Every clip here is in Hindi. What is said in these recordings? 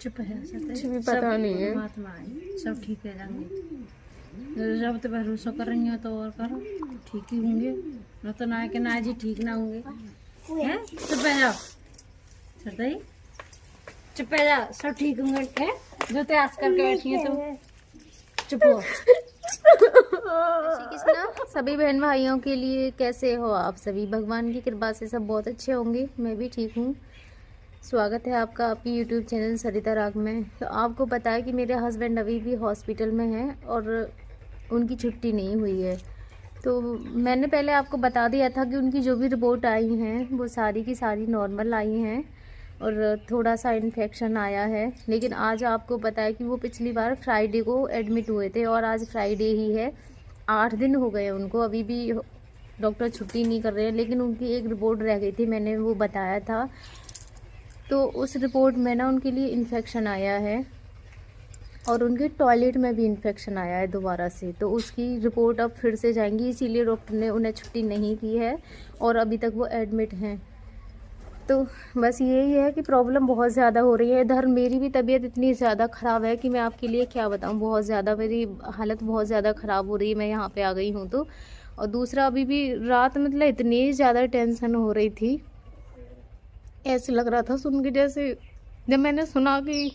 चुप है कुछ भी पता नहीं है। महात्मा है, सब ठीक है जाएंगे। जब तो भरोसा कर रही हो तो और करो, ठीक ही होंगे। न तो ना के ना जी ठीक ना होंगे हैं। चुप है जाओ सरदाई, चुप है जा, सब ठीक होंगे हैं। जो त्यास करके बैठी है तो चुप हो। कृष्णा सभी बहन भाइयों के लिए कैसे हो आप सभी? भगवान की कृपा से सब बहुत अच्छे होंगे। मैं भी ठीक हूँ। स्वागत है आपका आपकी यूट्यूब चैनल सरिता राग में। तो आपको पता है कि मेरे हस्बैंड अभी भी हॉस्पिटल में हैं और उनकी छुट्टी नहीं हुई है। तो मैंने पहले आपको बता दिया था कि उनकी जो भी रिपोर्ट आई हैं वो सारी की सारी नॉर्मल आई हैं और थोड़ा सा इन्फेक्शन आया है। लेकिन आज आपको पता है कि वो पिछली बार फ्राइडे को एडमिट हुए थे और आज फ्राइडे ही है। 8 दिन हो गए उनको, अभी भी डॉक्टर छुट्टी नहीं कर रहे हैं। लेकिन उनकी एक रिपोर्ट रह गई थी, मैंने वो बताया था। तो उस रिपोर्ट में ना उनके लिए इन्फेक्शन आया है और उनके टॉयलेट में भी इन्फेक्शन आया है दोबारा से। तो उसकी रिपोर्ट अब फिर से जाएंगी, इसीलिए डॉक्टर ने उन्हें छुट्टी नहीं की है और अभी तक वो एडमिट हैं। तो बस यही है कि प्रॉब्लम बहुत ज़्यादा हो रही है। इधर मेरी भी तबीयत इतनी ज़्यादा ख़राब है कि मैं आपके लिए क्या बताऊं। बहुत ज़्यादा मेरी हालत बहुत ज़्यादा ख़राब हो रही है, मैं यहाँ पे आ गई हूँ तो। और दूसरा अभी भी रात मतलब इतनी ज़्यादा टेंशन हो रही थी, ऐसे लग रहा था सुन के जैसे, जब मैंने सुना कि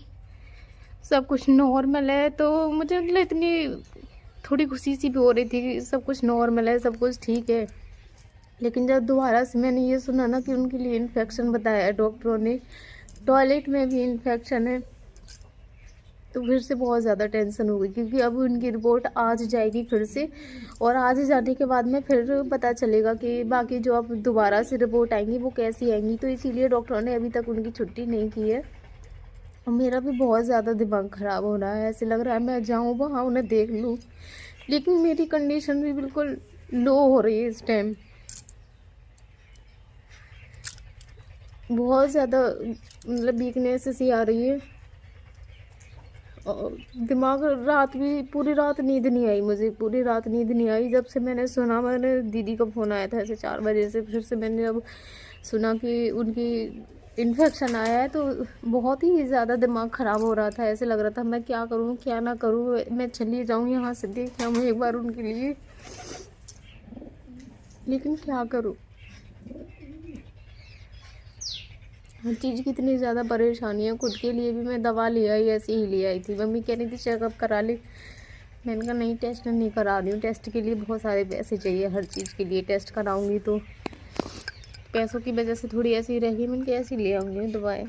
सब कुछ नॉर्मल है तो मुझे मतलब इतनी थोड़ी खुशी सी भी हो रही थी कि सब कुछ नॉर्मल है, सब कुछ ठीक है। लेकिन जब दोबारा से मैंने ये सुना ना कि उनके लिए इन्फेक्शन बताया है डॉक्टरों ने, टॉयलेट में भी इन्फेक्शन है, तो फिर से बहुत ज़्यादा टेंशन हो गई। क्योंकि अब उनकी रिपोर्ट आज जाएगी फिर से और आज जाने के बाद में फिर पता चलेगा कि बाकी जो अब दोबारा से रिपोर्ट आएंगी वो कैसी आएंगी। तो इसीलिए डॉक्टरों ने अभी तक उनकी छुट्टी नहीं की है। और मेरा भी बहुत ज़्यादा दिमाग ख़राब हो रहा है, ऐसे लग रहा है मैं जाऊँ वहाँ उन्हें देख लूँ। लेकिन मेरी कंडीशन भी बिल्कुल लो हो रही है इस टाइम, बहुत ज़्यादा मतलब वीकनेस सी आ रही है। और दिमाग, रात भी पूरी रात नींद नहीं आई मुझे, पूरी रात नींद नहीं आई। जब से मैंने सुना, मैंने दीदी का फ़ोन आया था ऐसे 4 बजे से, फिर से मैंने जब सुना कि उनकी इन्फेक्शन आया है तो बहुत ही ज़्यादा दिमाग ख़राब हो रहा था। ऐसे लग रहा था मैं क्या करूँ क्या ना करूँ, मैं चली जाऊँ यहाँ से, देख आऊँ एक बार उनके लिए, लेकिन क्या करूँ। हर चीज़ की इतनी ज़्यादा परेशानी है। खुद के लिए भी मैं दवा ले आई, ऐसे ही ले आई थी। मम्मी कह रही थी चेकअप करा ले, मैंने कहा नहीं टेस्ट नहीं करा रही हूँ, टेस्ट के लिए बहुत सारे पैसे चाहिए, हर चीज़ के लिए टेस्ट कराऊंगी तो पैसों की वजह से थोड़ी ऐसी रह गई। मैंने कैसे ले आऊँगी दवाएँ।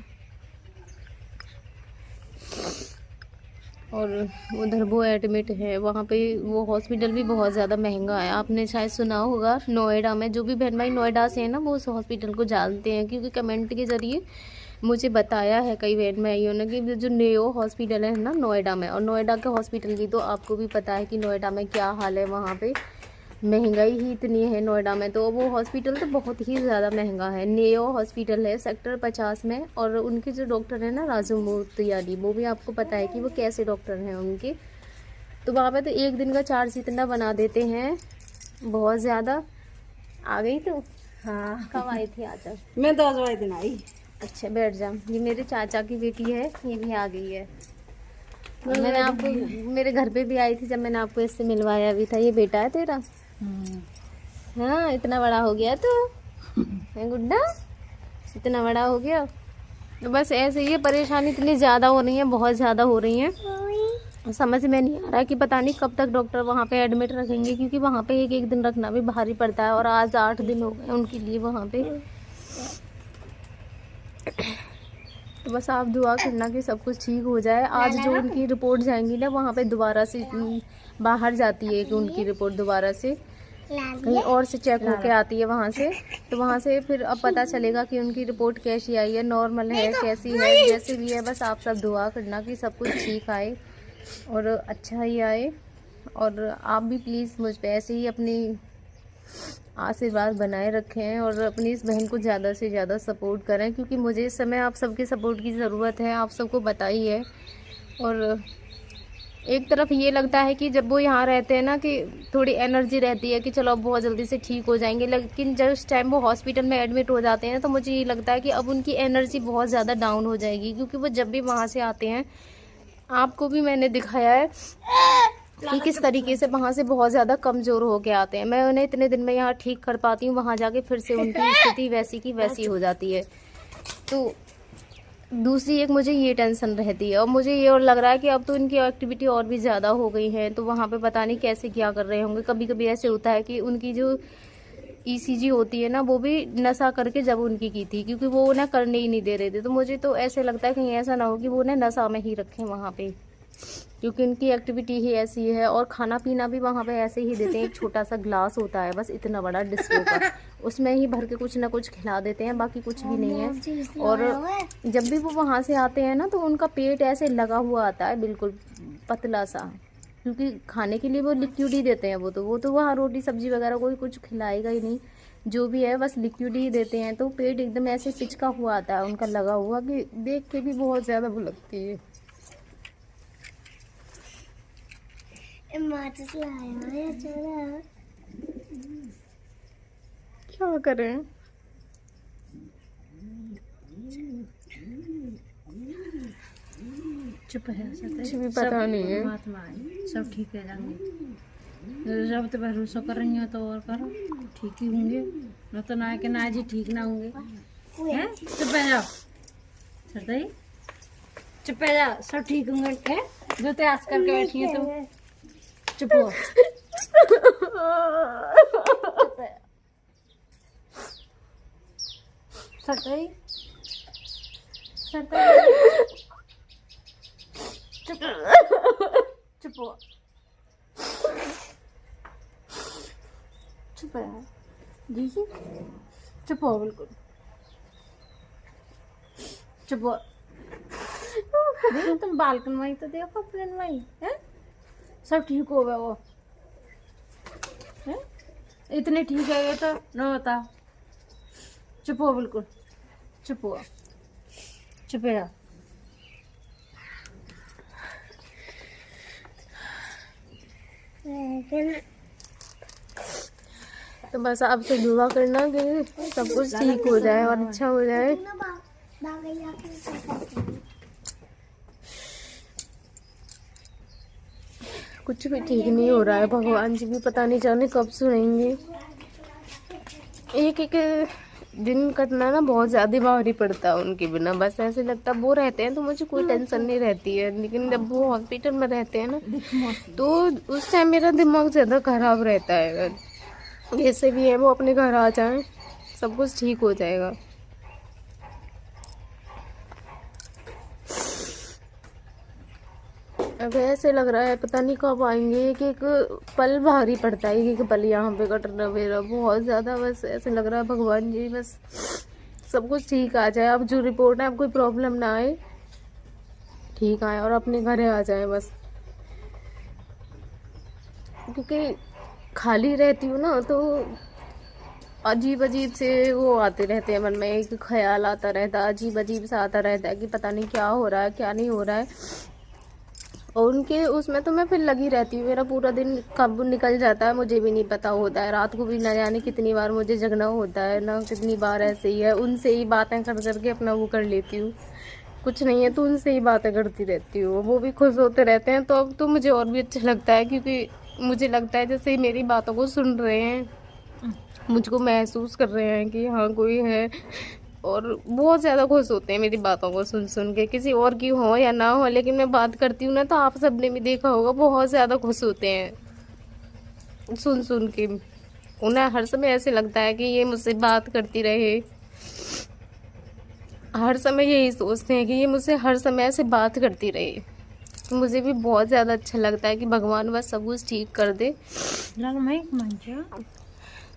और उधर वो एडमिट है वहाँ पे, वो हॉस्पिटल भी बहुत ज़्यादा महंगा है। आपने शायद सुना होगा नोएडा में, जो भी बहन भाई नोएडा से है ना वो उस हॉस्पिटल को जानते हैं, क्योंकि कमेंट के ज़रिए मुझे बताया है कई बहन भाइयों ने कि जो नेओ हॉस्पिटल है ना नोएडा में, और नोएडा के हॉस्पिटल की तो आपको भी पता है कि नोएडा में क्या हाल है, वहाँ पे महंगाई ही इतनी है नोएडा में। तो वो हॉस्पिटल तो बहुत ही ज़्यादा महंगा है। नेओ हॉस्पिटल है सेक्टर 50 में, और उनके जो डॉक्टर हैं ना राजू मूर्तियाली, वो भी आपको पता है कि वो कैसे डॉक्टर हैं उनके। तो वहाँ पे तो एक दिन का चार्ज इतना बना देते हैं, बहुत ज़्यादा। आ गई तो हाँ कब आई थी आज? मैं 10 दिन आई। अच्छा बैठ जा। ये मेरे चाचा की बेटी है, ये भी आ गई है। मैंने आपको मेरे घर पे भी आई थी जब मैंने आपको इससे मिलवाया भी था। ये बेटा है तेरा? हाँ इतना बड़ा हो गया तो है गुड्डा, इतना बड़ा हो गया। तो बस ऐसे ही परेशानी इतनी ज़्यादा हो रही है, बहुत ज़्यादा हो रही है। समझ में नहीं आ रहा कि पता नहीं कब तक डॉक्टर वहाँ पे एडमिट रखेंगे, क्योंकि वहाँ पे एक दिन रखना भी भारी पड़ता है। और आज 8 दिन हो गए उनके लिए वहाँ पे। तो बस आप दुआ करना कि सब कुछ ठीक हो जाए। आज जो उनकी रिपोर्ट जाएंगी ना वहाँ पे दोबारा से बाहर जाती है कि उनकी रिपोर्ट दोबारा से कहीं और से चेक होके आती है वहाँ से। तो वहाँ से फिर अब पता चलेगा कि उनकी रिपोर्ट कैसी आई है, नॉर्मल है, कैसी है, जैसे भी है। बस आप सब दुआ करना कि सब कुछ ठीक आए और अच्छा ही आए। और आप भी प्लीज़ मुझ पर ऐसे ही अपनी आशीर्वाद बनाए रखें और अपनी इस बहन को ज़्यादा से ज़्यादा सपोर्ट करें, क्योंकि मुझे इस समय आप सबके सपोर्ट की ज़रूरत है, आप सबको पता ही है। और एक तरफ ये लगता है कि जब वो यहाँ रहते हैं ना कि थोड़ी एनर्जी रहती है कि चलो अब बहुत जल्दी से ठीक हो जाएंगे, लेकिन जिस टाइम वो हॉस्पिटल में एडमिट हो जाते हैं तो मुझे ये लगता है कि अब उनकी एनर्जी बहुत ज़्यादा डाउन हो जाएगी, क्योंकि वो जब भी वहाँ से आते हैं, आपको भी मैंने दिखाया है कि किस तरीके से वहाँ से बहुत ज़्यादा कमज़ोर हो के आते हैं। मैं उन्हें इतने दिन में यहाँ ठीक कर पाती हूँ, वहाँ जाके फिर से उनकी स्थिति वैसी की वैसी हो जाती है। तो दूसरी एक मुझे ये टेंशन रहती है, और मुझे ये और लग रहा है कि अब तो इनकी एक्टिविटी और भी ज़्यादा हो गई है, तो वहाँ पे पता नहीं कैसे क्या कर रहे होंगे। कभी कभी ऐसे होता है कि उनकी जो ईसीजी होती है ना, वो भी नशा करके जब उनकी की थी, क्योंकि वो उन्हें करने ही नहीं दे रहे थे। तो मुझे तो ऐसे लगता है कहीं ऐसा ना हो कि वो उन्हें नशा में ही रखें वहाँ पे, क्योंकि उनकी एक्टिविटी ही ऐसी है। और खाना पीना भी वहाँ पे ऐसे ही देते हैं, एक छोटा सा ग्लास होता है बस इतना बड़ा डिस्को का, उसमें ही भर के कुछ ना कुछ खिला देते हैं, बाकी कुछ भी नहीं है। और जब भी वो वहाँ से आते हैं ना, तो उनका पेट ऐसे लगा हुआ आता है बिल्कुल पतला सा, क्योंकि खाने के लिए वो लिक्विड ही देते हैं। वो तो वहाँ रोटी सब्जी वगैरह कोई कुछ खिलाएगा ही नहीं, जो भी है बस लिक्विड ही देते हैं। तो पेट एकदम ऐसे सिचका हुआ आता है उनका लगा हुआ, कि देख के भी बहुत ज़्यादा वो लगती है। क्या करें, चुप है, कुछ भी पता नहीं है। परमात्मा है, सब ठीक है जाएंगे। जब तो भरोसा कर रही हो तो और करो, ठीक ही होंगे। न तो ना कि ना जी ठीक ना होंगे, हैं? चुप है जाओ सरदाई, चुप है जाओ, सब ठीक होंगे। हैं? जो ते आस करके बैठी है तो चुप हो। सरदाई सरदाई चुप चुप हो, चुप है जी जी, चुप हो बिल्कुल, चुप हो। देखो तुम बालकन में तो देखो प्लेन में है, सब ठीक हो गया वो है, इतने ठीक है ये तो न होता। चुप हो बिल्कुल, चुप हो, चुप है। तो बस आपसे दुआ करना कि सब कुछ ठीक हो जाए और अच्छा हो जाए। कुछ भी ठीक नहीं हो रहा है, भगवान जी भी पता नहीं जाने कब सुनेंगे। एक एक दिन कटना ना बहुत ज़्यादा भारी पड़ता है उनके बिना। बस ऐसे लगता है वो रहते हैं तो मुझे कोई टेंशन नहीं रहती है, लेकिन जब वो हॉस्पिटल में रहते हैं ना, तो उस टाइम मेरा दिमाग ज़्यादा खराब रहता है। जैसे भी है वो अपने घर आ जाएं, सब कुछ ठीक हो जाएगा। अब ऐसे लग रहा है पता नहीं कब आएंगे। एक एक पल भारी पड़ता है, एक एक पल यहाँ पे कटना मेरा बहुत ज़्यादा। बस ऐसे लग रहा है भगवान जी बस सब कुछ ठीक आ जाए। अब जो रिपोर्ट है अब कोई प्रॉब्लम ना आए, ठीक आए और अपने घर आ जाए बस। क्योंकि खाली रहती हूँ ना तो अजीब अजीब से वो आते रहते हैं मन में, एक ख्याल आता रहता है, अजीब अजीब सा आता रहता है कि पता नहीं क्या हो रहा है क्या नहीं हो रहा है। और उनके उसमें तो मैं फिर लगी रहती हूँ, मेरा पूरा दिन कब निकल जाता है मुझे भी नहीं पता होता है। रात को भी न जाने कितनी बार मुझे जगना होता है ना, कितनी बार ऐसे ही है। उनसे ही बातें कर करके अपना वो कर लेती हूँ, कुछ नहीं है तो उनसे ही बातें करती रहती हूँ, वो भी खुश होते रहते हैं। तो अब तो मुझे और भी अच्छा लगता है, क्योंकि मुझे लगता है जैसे मेरी बातों को सुन रहे हैं, मुझको महसूस कर रहे हैं कि हाँ कोई है। और बहुत ज़्यादा खुश होते हैं मेरी बातों को सुन सुन के, किसी और की हो या ना हो, लेकिन मैं बात करती हूँ ना तो आप सबने भी देखा होगा बहुत ज़्यादा खुश होते हैं सुन सुन के। उन्हें हर समय ऐसे लगता है कि ये मुझसे बात करती रहे, हर समय यही सोचते हैं कि ये मुझसे हर समय ऐसे बात करती रहे। तो मुझे भी बहुत ज़्यादा अच्छा लगता है कि भगवान बस सब कुछ ठीक कर दे।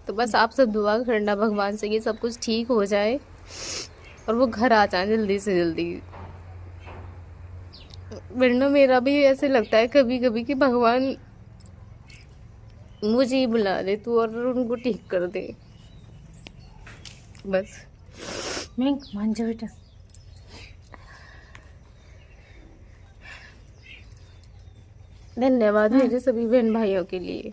तो बस आप सब दुआ करना भगवान से कि सब कुछ ठीक हो जाए और वो घर आ जाए जल्दी से जल्दी। वरना मेरा भी ऐसे लगता है कभी कभी कि भगवान मुझे ही बुला ले तू और उनको ठीक कर दे बस। मैं मान जा बेटा, धन्यवाद मेरे सभी बहन भाइयों के लिए।